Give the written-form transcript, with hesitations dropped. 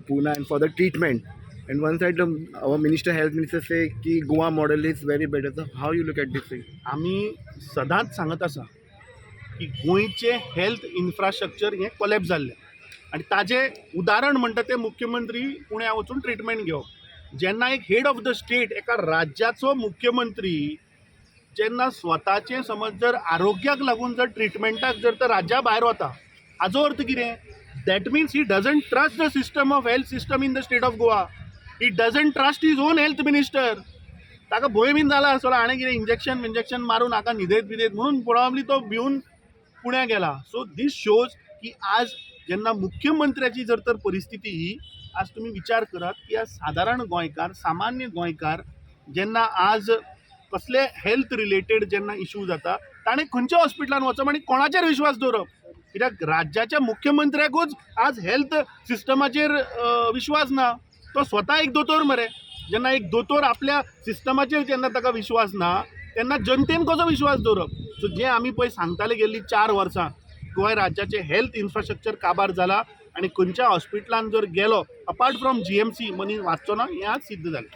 Pune and for the treatment. And one side, our minister, health minister, say कि Goa model is very better. So how you look at this thing? आम्ही सदांच सांगत आसा की गोंयचे health infrastructure हें collapse जाल्लें आनी ताजें उदाहरण म्हणटा तें मुख्यमंत्री पुण्या वचून ट्रिटमेंट घेवप. जेन्ना एक हेड ऑफ द स्टेट एका राज्याचो मुख्यमंत्री जेन्ना स्वताचें समज जर आरोग्याक लागून जर ट्रिटमेंटाक जर तर राज्या भायर वता, हाचो अर्थ कितें? That means he doesn't trust the system of health system in the state of Goa. He doesn't trust his on health minister. ताका भंय बीन जाला आसतलो हाणें कितें इंजेक्शन मारून हाका न्हिदयत बिदयत म्हणून प्रॉब्ली तो भिवन पुण्या गेला. सो दीस शोज की आज जेन्ना मुख्यमंत्र्याची जर तर परिस्थिती ही, आज तुम्ही विचार करात की आज साधारण गोंयकार, सामान्य गोंयकार जेन्ना आज कसले हेल्थ रिलेटेड जेन्ना इश्यू जाता, ताणें खंयच्या हॉस्पिटलान वचप आनी कोणाचेर विश्वास दवरप? कित्याक राज्याच्या मुख्यमंत्र्याकूच आज हेल्थ सिस्टमाचेर विश्वास ना. तो स्वता एक दोतोर मरे. जेन्ना एक दोतोर आपल्या सिस्टमाचेर जेन्ना ताका विश्वास ना, तेन्ना जनतेन कसो विश्वास दवरप? सो जें आमी पळय सांगताले गेल्ली 4 वर्सां, गोंय राज्याचें हेल्थ इन्फ्रास्ट्रक्चर काबार जाला आनी खंयच्या हॉस्पिटलान जर गेलो अपार्ट फ्रॉम GMC मनीस वाचचो ना, हें आज सिद्ध जालें.